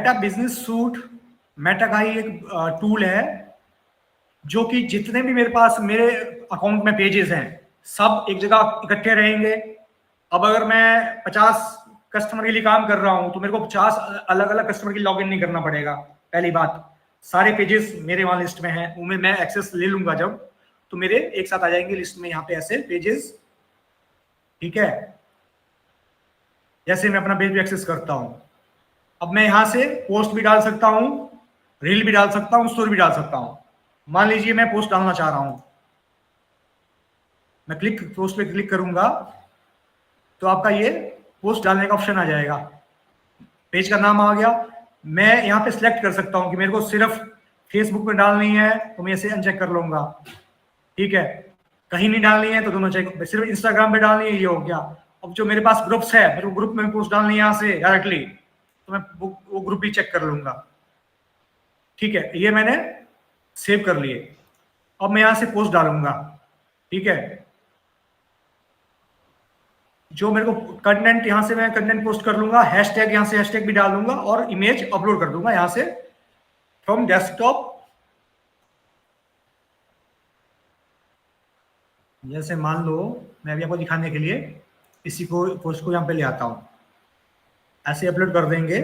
Meta business suit Meta का ही एक tool है जो कि जितने भी मेरे पास मेरे अकाउंट में पेजेस हैं सब एक जगह इकट्ठे रहेंगे। अब अगर मैं 50 कस्टमर के लिए काम कर रहा हूं तो मेरे को 50 अलग अलग कस्टमर की लॉगिन नहीं करना पड़ेगा। पहली बात, सारे पेजेस मेरे वहां लिस्ट में हैं, उनमें मैं एक्सेस ले लूंगा जब, तो मेरे एक साथ आ जाएंगे लिस्ट में यहाँ पे ऐसे पेजेस। ठीक है, जैसे मैं अपना पेज भी एक्सेस करता हूं, अब मैं यहां से पोस्ट भी डाल सकता हूं, रील भी डाल सकता हूं, स्टोरी भी डाल सकता हूं। मान लीजिए मैं पोस्ट डालना चाह रहा हूं, मैं पोस्ट पे क्लिक करूंगा तो आपका ये पोस्ट डालने का ऑप्शन आ जाएगा, पेज का नाम आ गया। मैं यहाँ पे सिलेक्ट कर सकता हूँ कि मेरे को सिर्फ फेसबुक पे डालनी है तो मैं इसे अनचेक कर लूंगा। ठीक है, कहीं नहीं डालनी है तो दोनों चेक, सिर्फ इंस्टाग्राम पे डालनी है, ये हो गया। अब जो मेरे पास ग्रुप्स है, मेरे को ग्रुप में पोस्ट डालनी है यहाँ से डायरेक्टली, तो मैं वो ग्रुप भी चेक कर लूंगा। ठीक है, ये मैंने सेव कर लिए। अब मैं यहाँ से पोस्ट डालूंगा। ठीक है, जो मेरे को कंटेंट, यहां से मैं कंटेंट पोस्ट कर लूंगा, हैशटैग यहां से हैशटैग भी डाल दूंगा और इमेज अपलोड कर दूंगा यहां से फ्रॉम डेस्कटॉप। जैसे मान लो मैं अभी आपको दिखाने के लिए इसी को पोस्ट को यहां पे ले आता हूं, ऐसे अपलोड कर देंगे।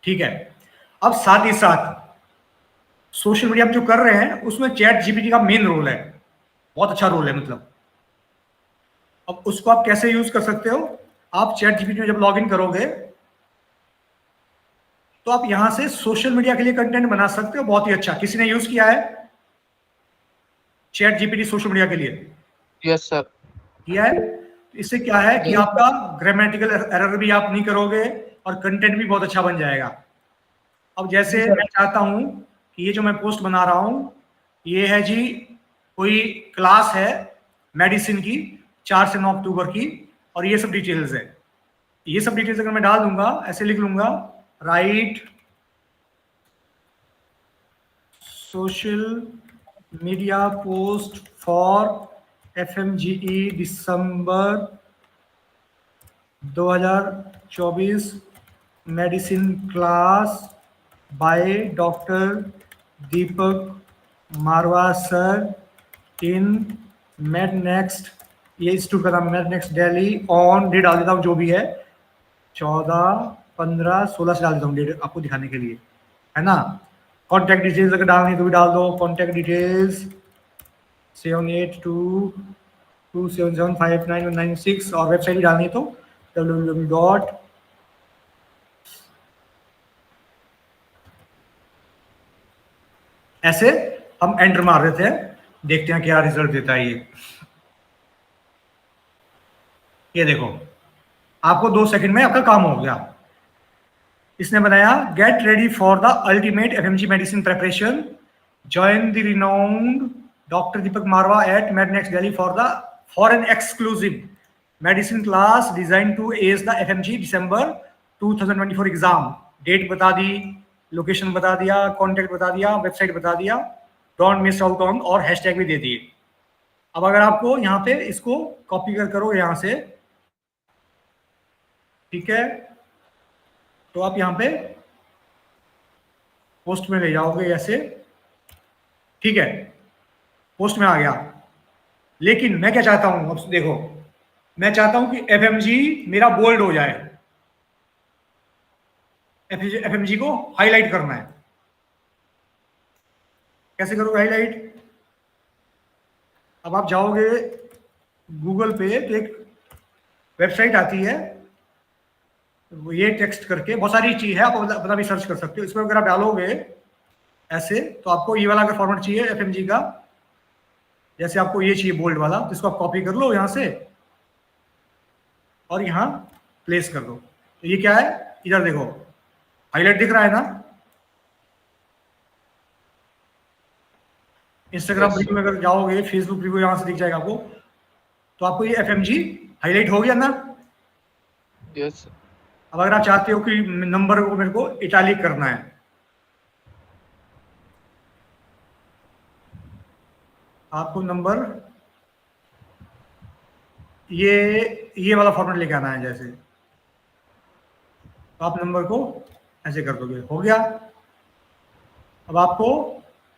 ठीक है, अब साथ ही साथ सोशल मीडिया में जो कर रहे हैं उसमें चैट जीपीटी का मेन रोल है, बहुत अच्छा रोल है मतलब। अब उसको आप कैसे यूज कर सकते हो, आप चैट जीपीटी में जब लॉग इन करोगे तो आप यहां से सोशल मीडिया के लिए कंटेंट बना सकते हो, बहुत ही अच्छा। किसी ने यूज किया है चैट जीपीटी सोशल मीडिया के लिए? Yes sir. किया है। इससे क्या है कि आपका ग्रामेटिकल एरर भी आप नहीं करोगे और कंटेंट भी बहुत अच्छा बन जाएगा। अब जैसे मैं चाहता हूं कि ये जो मैं पोस्ट बना रहा हूं, ये है जी कोई क्लास है मेडिसिन की 4 से 9 अक्टूबर की, और ये सब डिटेल्स है। ये सब डिटेल्स अगर मैं डाल दूंगा, ऐसे लिख लूंगा, write social media post for FMGE December 2024 medicine class by doctor Deepak Marwah sir in Med Next, ये इंस्टीट्यूट का नाम Med Next Delhi, on date डाल देता हूँ जो भी है 14/15/16 से डाल देता हूँ डेट आपको दिखाने के लिए, है ना। कॉन्टैक्ट डिटेल्स अगर डालनी तो भी डाल दो, कॉन्टैक्ट डिटेल्स 7822775996, और वेबसाइट भी डालनी तो www. ऐसे हम एंटर मार देते हैं, देखते हैं क्या रिजल्ट देता है ये देखो, आपको 2 सेकंड में आपका काम हो गया। इसने बनाया get ready for the ultimate FMG medicine preparation, join the renowned doctor Deepak Marwah at Mednex Delhi for an exclusive medicine class designed to as the FMG December 2024 exam. Date बता दी, लोकेशन बता दिया, कॉन्टेक्ट बता दिया, वेबसाइट बता दिया, डोंट मिस आउट ऑन, और hashtag भी दे दिए। अब अगर आपको यहाँ पे इसको कॉपी करो यहाँ से, ठीक है, तो आप यहाँ पे पोस्ट में ले जाओगे ऐसे। ठीक है, पोस्ट में आ गया। लेकिन मैं क्या चाहता हूं, अब देखो, मैं चाहता हूं कि FMG मेरा बोल्ड हो जाए, FMG को हाईलाइट करना है। कैसे करोगे हाईलाइट? अब आप जाओगे गूगल पे तो एक वेबसाइट आती है, ये टेक्स्ट करके, बहुत सारी चीज है, आप अपना भी सर्च कर सकते हो। इसमें अगर आप डालोगे ऐसे तो आपको ये वाला अगर फॉर्मेट चाहिए FMG का, जैसे आपको ये चाहिए बोल्ड वाला, तो इसको आप कॉपी कर लो यहां से और यहां प्लेस कर दो। तो ये क्या है, इधर देखो हाईलाइट दिख रहा है ना। इंस्टाग्राम रिव्यू में अगर जाओगे, फेसबुक रिव्यू यहां से दिख जाएगा आपको, तो आपको ये FMG हाईलाइट हो गया ना। यस। अब अगर आप चाहते हो कि नंबर को मेरे को इटैलिक करना है, आपको नंबर ये वाला फॉर्मेट लेके आना है। जैसे तो आप नंबर को ऐसे कर दोगे, हो गया। अब आपको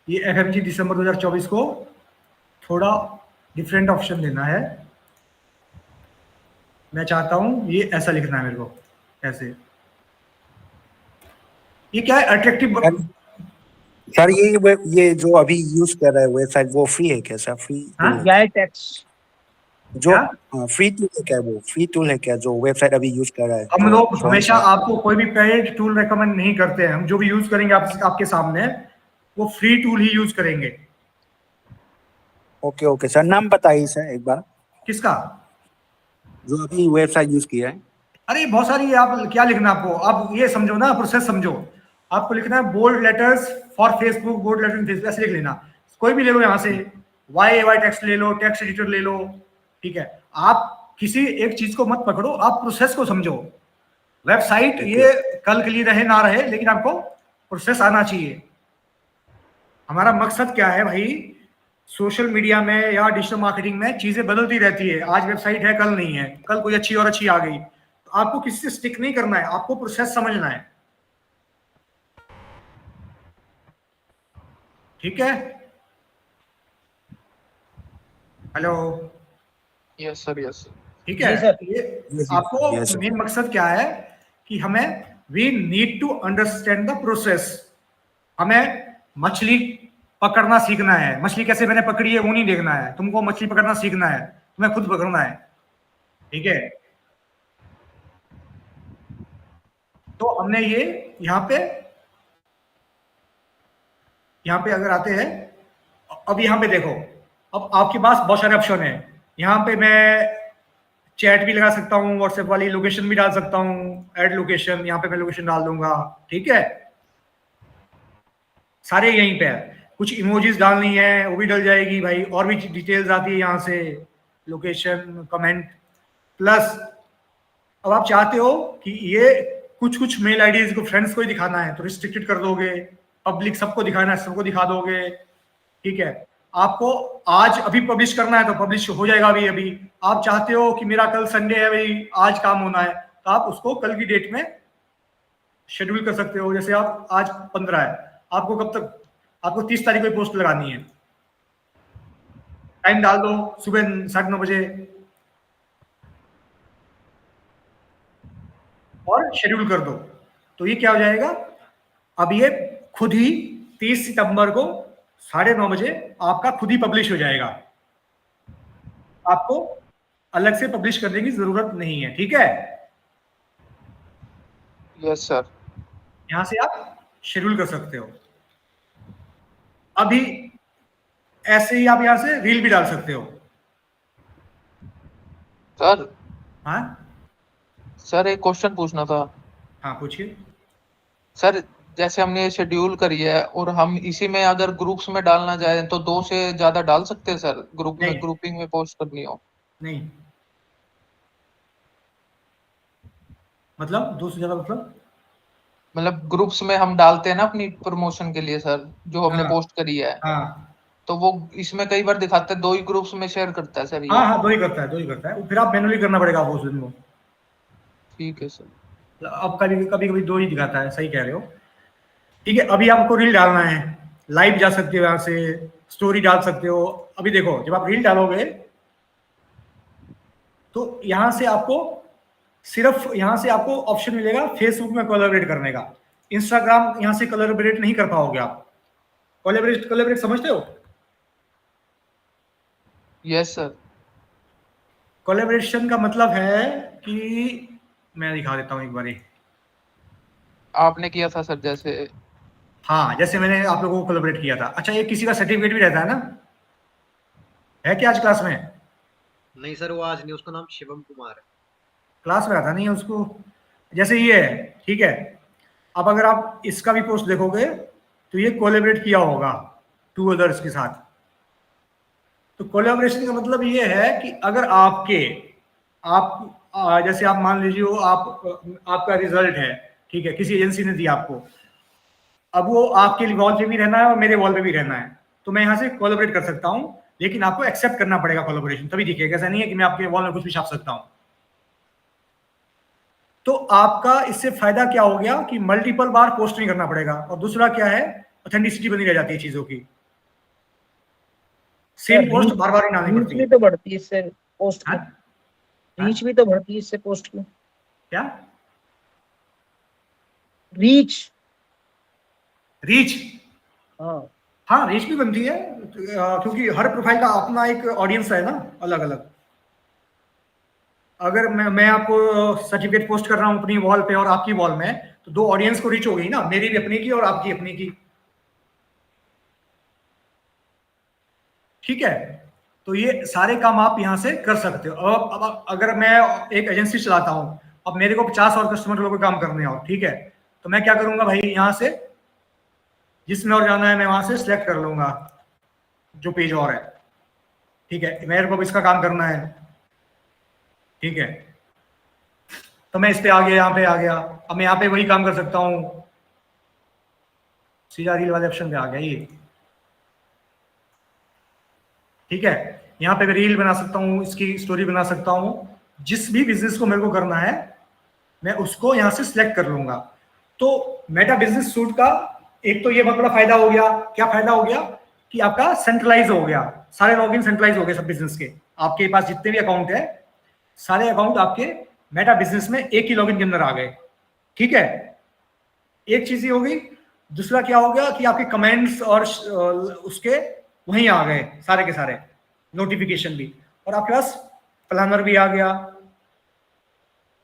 ये एफएमजी दिसंबर 2024 को थोड़ा डिफरेंट ऑप्शन देना है। मैं चाहता हूं ये ऐसा लिखना है मेरे को, ऐसे। ये क्या है, अट्रैक्टिव। सर ये जो अभी यूज कर रहे हैं वेबसाइट वो फ्री है क्या सर? फ्री हाँ? टूल है क्या है टेक्स्ट? जो क्या? फ्री टूल है क्या? वो फ्री टूल है क्या जो वेबसाइट अभी यूज कर रहा है? हम जो लोग फोन हमेशा से? आपको कोई भी पेड टूल रेकमेंड नहीं करते हैं। हम जो भी यूज करेंगे आपके सामने, वो फ्री टूल ही यूज करेंगे। ओके ओके सर, नाम बताइए सर एक बार, किसका? जो अभी वेबसाइट यूज किया है। अरे बहुत सारी है, आप क्या लिखना आपको, आप ये समझो ना, प्रोसेस समझो। आपको लिखना है bold letters for Facebook, bold letters Facebook, ऐसे लिख लेना। कोई भी ले लो यहाँ से, वाई टेक्स्ट ले लो, टेक्स्ट एडिटर ले लो, ठीक है। आप किसी एक चीज को मत पकड़ो, आप प्रोसेस को समझो। वेबसाइट ये कल के लिए रहे ना रहे, लेकिन आपको प्रोसेस आना चाहिए। हमारा मकसद क्या है भाई, सोशल मीडिया में या डिजिटल मार्केटिंग में चीजें बदलती रहती है। आज वेबसाइट है, कल नहीं है, कल कोई अच्छी और अच्छी आ गई। तो आपको किसी से स्टिक नहीं करना है, आपको प्रोसेस समझना है, ठीक है। Hello? Yes sir, yes sir. ठीक है। जी सर। ये Yes, आपको yes, sir. मेन मकसद क्या है कि हमें we need to understand the process. हमें मछली पकड़ना सीखना है। मछली कैसे मैंने पकड़ी है वो नहीं देखना है, तुमको मछली पकड़ना सीखना है, तुम्हें खुद पकड़ना है, ठीक है। तो हमने ये यहाँ पे अगर आते हैं, अब यहाँ पे देखो, अब आपके पास बहुत सारे ऑप्शन है। यहाँ पे मैं चैट भी लगा सकता हूँ, व्हाट्सएप वाली लोकेशन भी डाल सकता हूँ, ऐड लोकेशन, यहाँ पे मैं लोकेशन डाल दूंगा, ठीक है। सारे यहीं पे है। कुछ इमोजीज डालनी है वो भी डल जाएगी भाई, और भी डिटेल्स आती है यहाँ से, लोकेशन, कमेंट, प्लस अब आप चाहते हो कि ये कुछ कुछ मेल आईडीज को फ्रेंड्स को ही दिखाना है तो रिस्ट्रिक्टेड कर दोगे, पब्लिक सबको दिखाना है सबको दिखा दोगे, ठीक है। आपको आज अभी पब्लिश करना है तो पब्लिश हो जाएगा अभी अभी। आप चाहते हो कि मेरा कल संडे है भाई, आज काम होना है, तो आप उसको कल की डेट में शेड्यूल कर सकते हो। जैसे आप आज 15 है, आपको कब तक, आपको 30 तारीख को पोस्ट लगानी है, टाइम डाल दो सुबह 9:30 और शेड्यूल कर दो, तो ये क्या हो जाएगा, अब ये खुद ही 30 सितंबर को 9:30 आपका खुद ही पब्लिश हो जाएगा। आपको अलग से पब्लिश करने की जरूरत नहीं है, ठीक है। Yes sir. यहां से आप शेड्यूल कर सकते हो। अभी ऐसे ही आप यहां से रील भी डाल सकते हो। सर, हाँ सर एक क्वेश्चन पूछना था। हाँ, पूछिए। सर, जैसे हमने ये शेड्यूल करी है और हम इसी में अगर ग्रुप्स में डालना चाहें तो 2 से ज्यादा डाल सकते हैं सर? ग्रुप में, नहीं ग्रुपिंग में पोस्ट करनी हो नहीं, मतलब 2 से ज्यादा मतलब? मतलब ग्रुप्स में हम डालते हैं ना अपनी प्रमोशन के लिए सर, जो हमने हाँ पोस्ट करी है, हाँ तो वो इसमें कई बार दिखाते हैं 2 ही ग्रुप्स में शेयर करता है सर हाँ ये। हाँ, 2 ही करता है, 2 ही करता है, फिर आप मैनुअली करना पड़ेगा आपको उस दिन को। ठीक है सर। अब कभी कभी कभी 2 ही दिखाता है, सही कह रहे हो, ठीक है। अभी आपको रील डालना है, लाइव जा सकते हो, यहाँ से स्टोरी डाल सकते हो। अभी देखो, जब आप रील डालोगे तो यहाँ से आपको सिर्फ यहाँ से आपको ऑप्शन मिलेगा फेसबुक में कोलैबोरेट करने का। इंस्टाग्राम यहाँ से कोलैबोरेट नहीं कर पाओगे आप। कोलैबोरेट समझते हो? Yes sir. कोलैबोरेशन का मतलब है कि, मैं दिखा देता हूँ एक बार। आपने किया था सर जैसे। हाँ, जैसे मैंने आप लोगों को कोलैबोरेट किया था। अच्छा, ये किसी का सर्टिफिकेट भी रहता है ना, है क्या आज क्लास में? नहीं सर, वो आज नहीं, उसका नाम शिवम कुमार है। क्लास में आता नहीं है उसको। जैसे ये है, ठीक है। अब अगर आप इसका भी पोस्ट देखोगे तो ये कोलैबोरेट किया होगा 2 अदर्स के साथ। तो कोलैबोरेशन का मतलब ये है कि अगर जैसे आप मान लीजिए आपका रिजल्ट है, ठीक है, किसी एजेंसी ने दिया आपको, अब वो आपके वॉल पे भी रहना है और मेरे वॉल पे भी रहना है, तो मैं यहाँ से कोलैबोरेट कर सकता हूँ, लेकिन आपको एक्सेप्ट करना पड़ेगा कोलैबोरेशन, तभी दिखेगा। ऐसा नहीं है कि मैं आपके वॉल में कुछ भी छाप सकता हूँ। तो आपका इससे फायदा क्या हो गया कि मल्टीपल बार पोस्ट नहीं करना पड़ेगा, और दूसरा क्या है, ऑथेंटिसिटी बनी रह जाती है चीजों की, सेम पोस्ट बार बार नहीं डालनी रीच पड़ती भी है। तो बढ़ती है इससे पोस्ट की, हाँ? रीच भी तो बढ़ती है इससे पोस्ट की, क्या रीच। रीच? हाँ हाँ, रीच भी बनती है, क्योंकि हर प्रोफाइल का अपना एक ऑडियंस है ना, अलग अलग। अगर मैं आपको सर्टिफिकेट पोस्ट कर रहा हूं अपनी वॉल पे और आपकी वॉल में, तो दो ऑडियंस को रीच हो गई ना, मेरी भी अपनी की और आपकी अपनी की। ठीक है, तो ये सारे काम आप यहां से कर सकते हो। अब अगर मैं एक एजेंसी चलाता हूं, अब मेरे को 50 और कस्टमर लोगों को काम करने हैं, और ठीक है, तो मैं क्या करूंगा भाई, यहां से जिसमें और जाना है मैं वहां से सिलेक्ट कर लूंगा जो पेज और है। ठीक है, मेरे को इसका काम करना है, ठीक है, तो मैं इस पे आ गया, यहाँ पे आ गया। अब मैं यहाँ पे वही काम कर सकता हूँ, सीधा रील वाले ऑप्शन पे आ गया ये। ठीक है, यहाँ पे मैं रील बना सकता हूँ, इसकी स्टोरी बना सकता हूँ, जिस भी बिजनेस को मेरे को करना है मैं उसको यहाँ से सिलेक्ट कर लूंगा। तो मेटा बिजनेस सूट का एक तो ये बहुत बड़ा फायदा हो गया। क्या फायदा हो गया कि आपका सेंट्रलाइज हो गया, सारे लॉगिन सेंट्रलाइज हो गए सब बिजनेस के। आपके पास जितने भी अकाउंट है, सारे अकाउंट आपके मेटा बिजनेस में एक ही लॉगिन के अंदर आ गए। ठीक है, एक चीज ये हो गई। दूसरा क्या हो गया कि आपके कमेंट्स और उसके वहीं आ गए सारे के सारे, नोटिफिकेशन भी, और आपके पास प्लानर भी आ गया।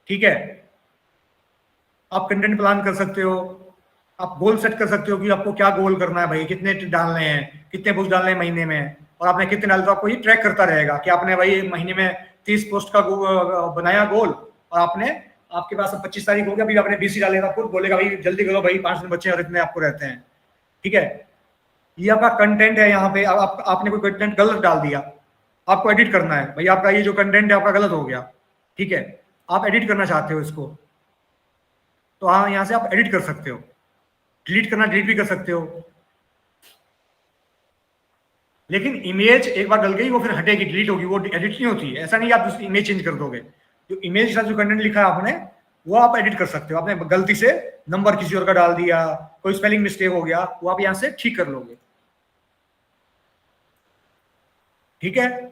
ठीक है, आप कंटेंट प्लान कर सकते हो, आप गोल सेट कर सकते हो कि आपको क्या गोल करना है भाई, कितने डालने हैं, कितने पोस्ट डालने हैं महीने में, और आपने कितने डाले, तो आपको ये ट्रैक करता रहेगा कि आपने भाई महीने में 30 पोस्ट का बनाया गोल, और आपने, आपके पास 25 तारीख हो गया, अभी आपने 20 ही डालेगा, आपको बोलेगा भाई जल्दी करो भाई, 5 दिन बच्चे और इतने आपको रहते हैं। ठीक है, ये आपका कंटेंट है। यहाँ पे आपने कोई कंटेंट गलत डाल दिया, आपको एडिट करना है भाई, आपका ये जो कंटेंट है आपका गलत हो गया, ठीक है, आप एडिट करना चाहते हो इसको, तो हाँ, यहाँ से आप एडिट कर सकते हो। डिलीट करना, डिलीट भी कर सकते हो। लेकिन इमेज एक बार डल गई वो फिर हटेगी, डिलीट होगी, वो एडिट नहीं होती है। ऐसा नहीं आप दूसरी इमेज चेंज कर दोगे, जो इमेज के साथ जो कंटेंट लिखा है आपने, वो आप एडिट कर सकते हो। आपने गलती से नंबर किसी और का डाल दिया, कोई स्पेलिंग मिस्टेक हो गया, वो आप यहां से ठीक कर लोगे। ठीक है,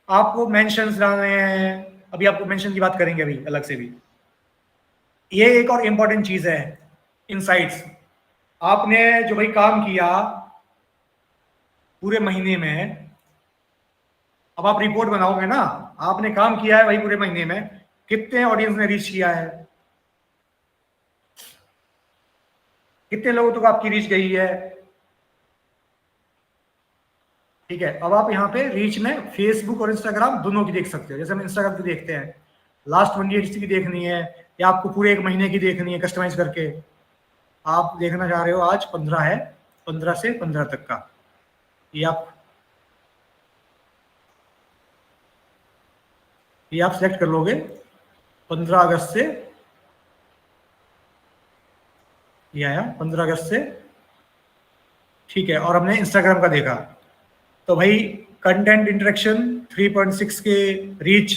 आपको मेंशंस डालने हैं, अभी आपको मेंशन की बात करेंगे अभी अलग से भी। ये एक और इंपॉर्टेंट चीज है, इनसाइट्स। आपने जो भाई काम किया पूरे महीने में, अब आप रिपोर्ट बनाओगे ना, आपने काम किया है भाई पूरे महीने में, कितने ऑडियंस ने रीच किया है, कितने लोगों तक आपकी रीच गई है। ठीक है, अब आप यहाँ पे रीच में फेसबुक और इंस्टाग्राम दोनों की देख सकते हो। जैसे हम इंस्टाग्राम की देखते हैं, लास्ट 1 ईयर की देखनी है, या आपको पूरे 1 महीने की देखनी है कस्टमाइज करके, आप देखना चाह रहे हो, आज 15 है, 15 से 15 तक का, ये आप सेलेक्ट कर लोगे। 15 अगस्त से ये आया, 15 अगस्त से। ठीक है, और हमने इंस्टाग्राम का देखा, तो भाई कंटेंट इंटरेक्शन 3.6 के, रीच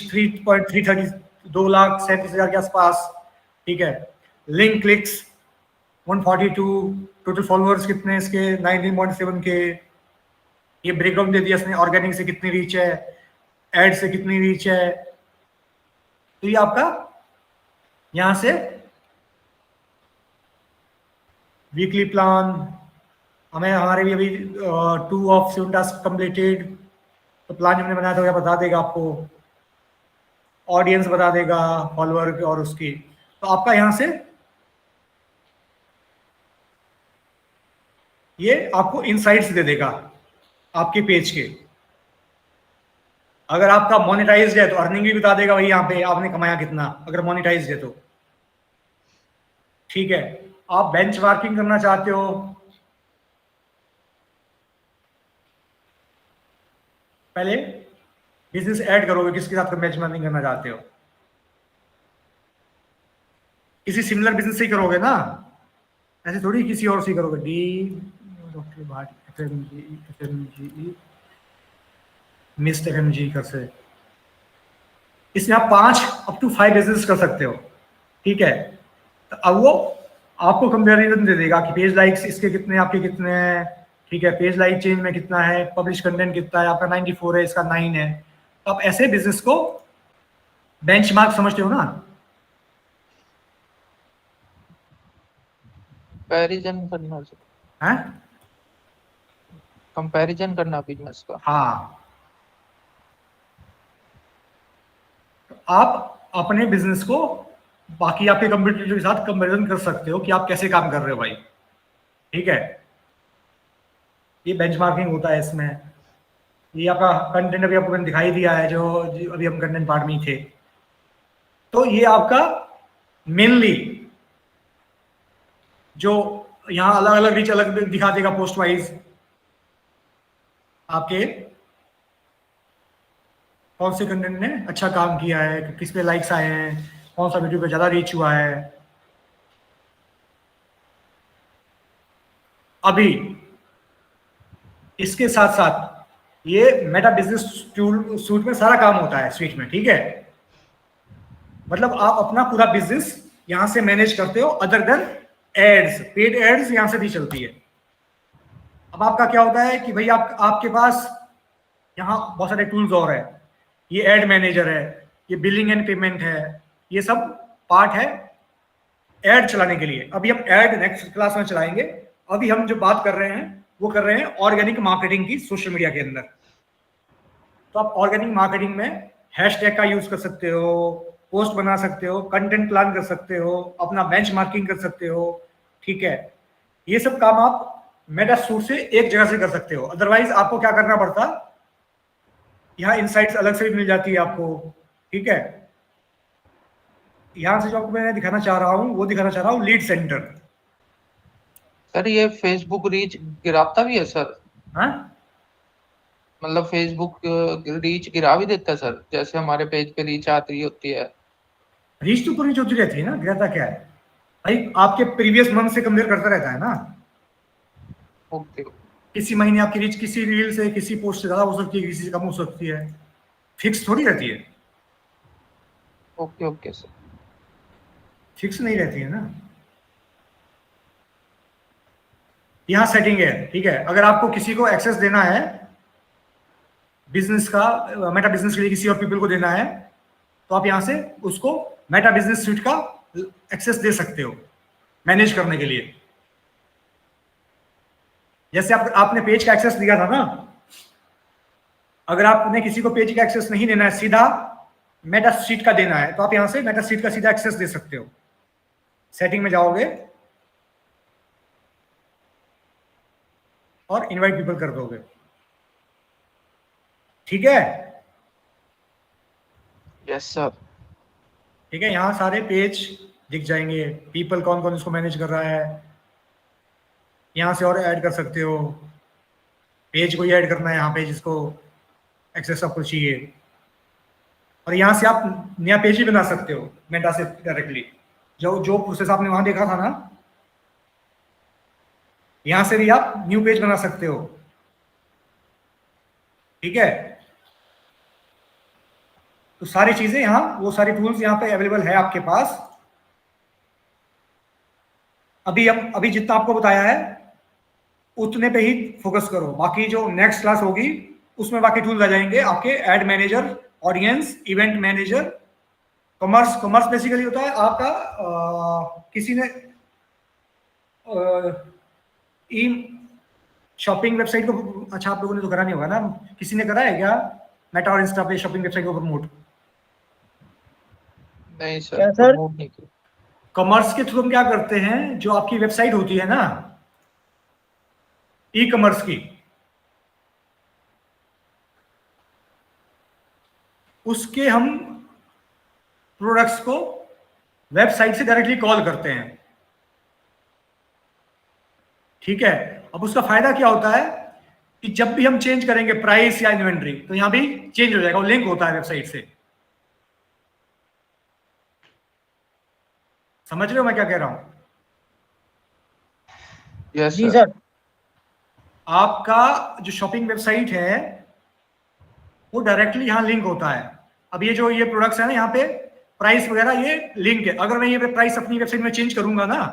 2,37,000 के आसपास। ठीक है, लिंक क्लिक्स 142, टोटल फॉलोअर्स कितने इसके 19.7 के। ये ब्रेकडाउन दे दिया इसने, ऑर्गेनिक से कितनी रीच है, एड से कितनी रीच है। तो ये आपका यहां से वीकली प्लान, हमें हमारे भी अभी 2 of 7 टास्क कंप्लीटेड, तो प्लान हमने बनाया था बता देगा आपको, ऑडियंस बता देगा, फॉलोअर और उसकी। तो आपका यहां से ये आपको इनसाइट्स दे देगा आपके पेज के। अगर आपका मोनेटाइज्ड है तो अर्निंग भी बता देगा भाई, यहाँ पे आपने कमाया कितना, अगर मोनेटाइज्ड है तो। ठीक है, आप बेंचमार्किंग करना चाहते हो, पहले बिजनेस ऐड करोगे, किसके साथ बेंचमार्किंग करना चाहते हो, किसी सिमिलर बिजनेस से ही करोगे ना, ऐसे थोड़ी किसी और से करोगे। डी डॉक्टर भाट एफएमजी मिस्ट एफएमजी कर से इसमें आप 5 अप टू 5 बिजनेस कर सकते हो, ठीक है। तो अब वो आपको कंपेरिजन दे देगा कि पेज लाइक्स इसके कितने, आपके कितने हैं, ठीक है, पेज लाइक चेंज में कितना है, पब्लिश कंटेंट कितना है, आपका 94 है, इसका 9 है। तो आप ऐसे बिजनेस को बेंचमार्क समझते हो ना। कंपैरिजन करना सर, हैं? कंपैरिजन करना बिजनेस का। हाँ, तो आप अपने बिजनेस को बाकी आपके कंपटीटर के साथ कंपैरिजन कर सकते हो कि आप कैसे काम कर रहे हो भाई, ठीक है। ये बेंचमार्किंग होता है इसमें। ये आपका कंटेंट अभी आपको मैंने दिखाई दिया है, जो अभी हम कंटेंट पार्ट में ही थे। तो ये आपका मेनली जो यहाँ अलग अलग रीच अलग दिखा देगा पोस्ट वाइज, आपके कौन से कंटेंट ने अच्छा काम किया है, किस पे लाइक्स आए हैं, कौन सा वीडियो पे ज्यादा रीच हुआ है। अभी इसके साथ साथ ये मेटा बिजनेस सूट में सारा काम होता है स्विच में, ठीक है। मतलब आप अपना पूरा बिजनेस यहां से मैनेज करते हो, other than ads, paid ads यहां से भी चलती है। अब आपका क्या होता है कि भाई आपके पास यहाँ बहुत सारे टूल्स और है, ये एड मैनेजर है, ये बिलिंग एंड पेमेंट है, ये सब पार्ट है एड चलाने के लिए। अभी हम एड नेक्स्ट क्लास में चलाएंगे। अभी हम जो बात कर रहे हैं वो कर रहे हैं ऑर्गेनिक मार्केटिंग की सोशल मीडिया के अंदर। तो आप ऑर्गेनिक मार्केटिंग में हैशटैग का यूज कर सकते हो, पोस्ट बना सकते हो, कंटेंट प्लान कर सकते हो, अपना बेंचमार्किंग कर सकते हो, ठीक है। ये सब काम आप मेटा सूट से एक जगह से कर सकते हो। अदरवाइज आपको क्या करना पड़ता, यहाँ इनसाइट्स अलग से भी मिल जाती है आपको, ठीक है। यहां से जो आपको मैं दिखाना चाह रहा हूँ वो दिखाना चाह रहा हूँ लीड सेंटर। सर ये फेसबुक रीच गिराता भी है सर? हाँ, मतलब फेसबुक रीच गिरा भी देता है सर, जैसे हमारे पेज पे रीच आती होती है। रीच तो पूरी होती रहती है ना, गिराता क्या है भाई, आपके प्रीवियस मंथ से कंपेयर करता रहता है ना। ओके किसी महीने आपकी रीच किसी रील से, किसी पोस्ट से ज्यादा हो सकती है, किसी से कम हो सकती है, फिक्स थोड़ी रहती है, ओके ओके सर। फिक्स नहीं रहती है ना। यहां सेटिंग है, ठीक है। अगर आपको किसी को एक्सेस देना है बिजनेस का, मेटा बिजनेस के लिए किसी और पीपल को देना है, तो आप यहां से उसको मेटा बिजनेस सूट का एक्सेस दे सकते हो मैनेज करने के लिए। जैसे आपने पेज का एक्सेस दिया था ना, अगर आपने किसी को पेज का एक्सेस नहीं देना है, सीधा मेटा शीट का देना है, तो आप यहां से मेटा शीट का सीधा एक्सेस दे सकते हो। सेटिंग में जाओगे और इनवाइट पीपल कर दोगे, ठीक है। Yes sir. ठीक है, यहां सारे पेज दिख जाएंगे, पीपल कौन कौन इसको मैनेज कर रहा है। यहां से और ऐड कर सकते हो, पेज को ही ऐड करना है यहाँ पे जिसको एक्सेस आपको चाहिए, और यहां से आप नया पेज भी बना सकते हो मेटा से डायरेक्टली। जो प्रोसेस आपने वहां देखा था ना, यहां से भी आप न्यू पेज बना सकते हो, ठीक है। तो सारी चीजें यहाँ, वो सारी टूल्स यहाँ पे अवेलेबल है आपके पास। अभी जितना आपको बताया है उतने पे ही फोकस करो, बाकी जो नेक्स्ट क्लास होगी उसमें बाकी टूल्स आ जाएंगे आपके, add manager, audience, event manager, commerce basically होता है आपका किसी ने ई शॉपिंग वेबसाइट को, अच्छा आप लोगों ने तो करा नहीं होगा ना, किसी ने करा है क्या मेटा और इंस्टा पे शॉपिंग वेबसाइट को प्रमोट? नहीं सर, क्या सर? प्रमोट नहीं किया। कॉमर्स के थ्रू हम क्या करते हैं, जो आपकी वेबसाइट होती है ना ई कॉमर्स की, उसके हम प्रोडक्ट्स को वेबसाइट से डायरेक्टली कॉल करते हैं, ठीक है। अब उसका फायदा क्या होता है कि जब भी हम चेंज करेंगे प्राइस या इन्वेंट्री, तो यहां भी चेंज हो जाएगा, वो लिंक होता है वेबसाइट से। समझ रहे हो मैं क्या कह रहा हूं? यस जी सर। सर। आपका जो शॉपिंग वेबसाइट है वो डायरेक्टली यहां लिंक होता है। अब ये जो ये प्रोडक्ट्स है ना, यहाँ पे प्राइस वगैरह ये लिंक है। अगर मैं ये प्राइस अपनी वेबसाइट में चेंज करूंगा ना,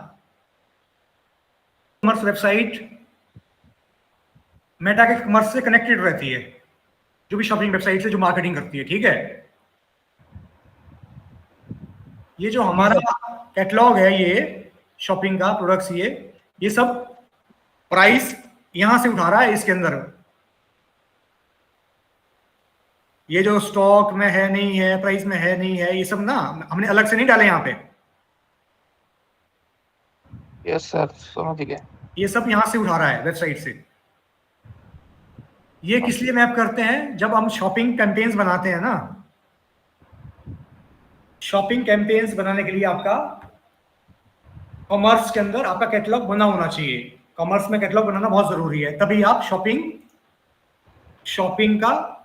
कॉमर्स वेबसाइट मेटा के कॉमर्स से कनेक्टेड रहती है, जो भी शॉपिंग वेबसाइट से जो मार्केटिंग करती है, ठीक है। ये जो हमारा कैटलॉग है, ये शॉपिंग का प्रोडक्ट्स, ये सब प्राइस यहां से उठा रहा है इसके अंदर। ये जो स्टॉक में है नहीं है, प्राइस में है नहीं है, ये सब ना हमने अलग से नहीं डाले यहाँ पे। यस सर, समझ गया। ये सब यहां से उठा रहा है वेबसाइट से। ये किस लिए मैप करते हैं? जब हम शॉपिंग कैंपेन्स बनाते हैं ना, शॉपिंग कैंपेन्स बनाने के लिए आपका कॉमर्स के अंदर आपका कैटलॉग बना होना चाहिए। कॉमर्स में कैटलॉग बनाना बहुत जरूरी है, तभी आप शॉपिंग का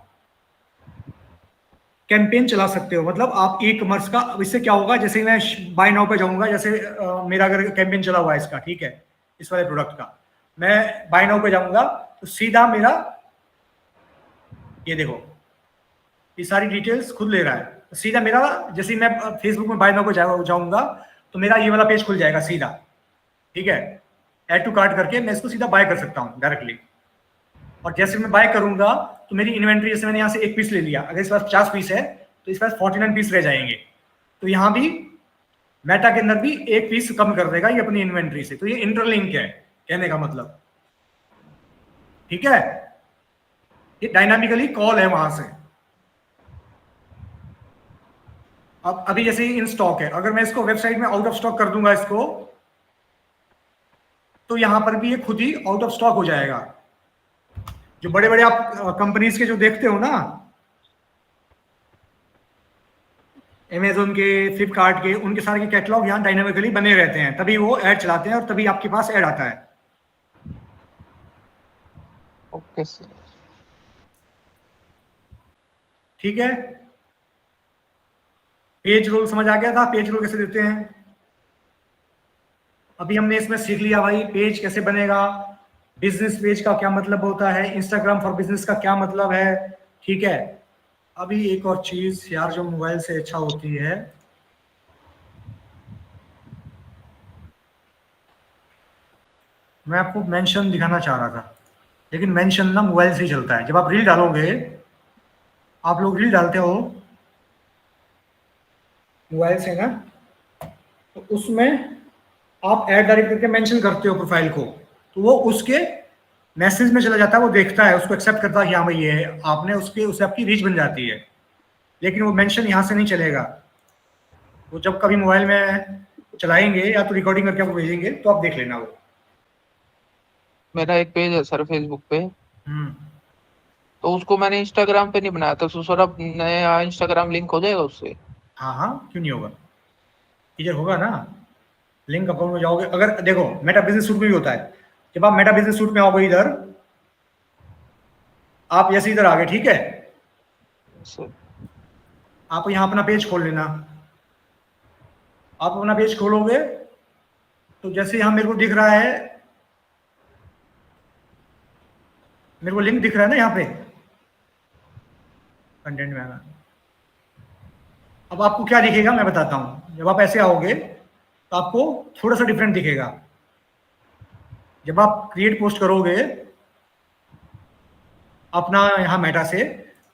कैंपेन चला सकते हो। मतलब आप ई कॉमर्स का, इससे क्या होगा, जैसे मैं बाय नाउ पे जाऊंगा, जैसे मेरा अगर कैंपेन चला हुआ है इसका, ठीक है, इस वाले प्रोडक्ट का, मैं बाय नाउ पे जाऊंगा तो सीधा मेरा ये देखो, ये सारी डिटेल्स खुद ले रहा है। तो सीधा मेरा, जैसे मैं फेसबुक में बाय नाउ पे जाऊंगा तो मेरा ये वाला पेज खुल जाएगा सीधा, ठीक है। ऐड टू कार्ट करके मैं इसको सीधा बाय कर सकता हूँ डायरेक्टली। और जैसे मैं बाय करूंगा तो मेरी इन्वेंट्री, जैसे मैंने यहाँ से 1 पीस ले लिया, अगर इस पास 50 पीस है तो इस पास 49 पीस रह जाएंगे। तो यहाँ भी मेटा के अंदर भी 1 पीस कम कर देगा ये अपनी इन्वेंट्री से। तो ये इंटरलिंक है, कहने का मतलब, ठीक है। ये डायनामिकली कॉल है वहां से। अब अभी जैसे इन स्टॉक है, अगर मैं इसको वेबसाइट में आउट ऑफ स्टॉक कर दूंगा इसको, तो यहां पर भी ये खुद ही आउट ऑफ स्टॉक हो जाएगा। जो बड़े बड़े आप कंपनीज के जो देखते हो ना, अमेजोन के, फ्लिपकार्ट के, उनके सारे के कैटलॉग यहाँ डायनामिकली बने रहते हैं, तभी वो ऐड चलाते हैं और तभी आपके पास ऐड आता है। ओके सर, ठीक है। पेज रोल समझ आ गया था? पेज रोल कैसे देते हैं अभी हमने इसमें सीख लिया भाई। पेज कैसे बनेगा, बिजनेस पेज का क्या मतलब होता है, इंस्टाग्राम फॉर बिजनेस का क्या मतलब है, ठीक है। अभी एक और चीज यार जो मोबाइल से अच्छा होती है, मैं आपको मेंशन दिखाना चाह रहा था, लेकिन मेंशन ना मोबाइल से ही चलता है। जब आप रील डालोगे, आप लोग रील डालते हो मोबाइल से ना, तो उसमें आप ऐड डायरेक्ट करके मेंशन करते हो प्रोफाइल को, तो वो उसके मैसेज में चला जाता है, वो देखता है, उसको एक्सेप्ट करता है कि हाँ भाई ये है आपने, उससे आपकी रीच बन जाती है। लेकिन वो मेंशन यहाँ से नहीं चलेगा। वो जब कभी मोबाइल में चलाएंगे या तो रिकॉर्डिंग करके आपको भेजेंगे तो आप देख लेना। वो मेरा एक पेज है सर फेसबुक पे, हम्म, तो उसको मैंने इंस्टाग्राम पे नहीं बनाया था, तो सर अब नया इंस्टाग्राम लिंक हो जाएगा उससे? हाँ हाँ, क्यों नहीं होगा, इधर होगा ना। लिंक अकाउंट में जाओगे, अगर देखो मेटा बिजनेस सूट में भी होता है। जब आप मेटा बिजनेस सूट में आओगे, इधर आप जैसे इधर आ गए, ठीक है, सर आप यहाँ अपना पेज खोल लेना। आप अपना पेज खोलोगे तो जैसे यहाँ मेरे को दिख रहा है, मेरे को लिंक दिख रहा है ना यहाँ पे कंटेंट में आना। अब आपको क्या दिखेगा मैं बताता हूँ। जब आप ऐसे आओगे तो आपको थोड़ा सा डिफरेंट दिखेगा। जब आप क्रिएट पोस्ट करोगे अपना यहाँ मेटा से,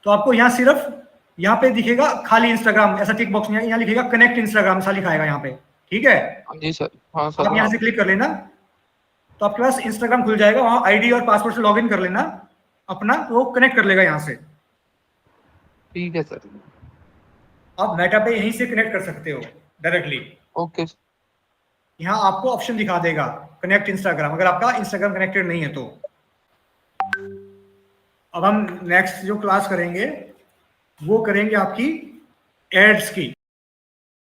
तो आपको यहाँ सिर्फ यहाँ पे दिखेगा खाली इंस्टाग्राम, ऐसा टिक बॉक्स नहीं, यहाँ लिखेगा कनेक्ट इंस्टाग्राम, ऐसा लिखाएगा यहाँ पे, ठीक है। जी सर, हाँ सर, आप यहाँ से क्लिक कर लेना तो आपके पास इंस्टाग्राम खुल जाएगा। वहां आईडी और पासवर्ड से लॉगिन कर लेना अपना, तो वो कनेक्ट कर लेगा यहाँ से। ठीक है सर। आप मेटा पे यहीं से कनेक्ट कर सकते हो डायरेक्टली। ओके, यहाँ आपको ऑप्शन दिखा देगा कनेक्ट इंस्टाग्राम, अगर आपका इंस्टाग्राम कनेक्टेड नहीं है तो। अब हम नेक्स्ट जो क्लास करेंगे वो करेंगे आपकी एड्स की।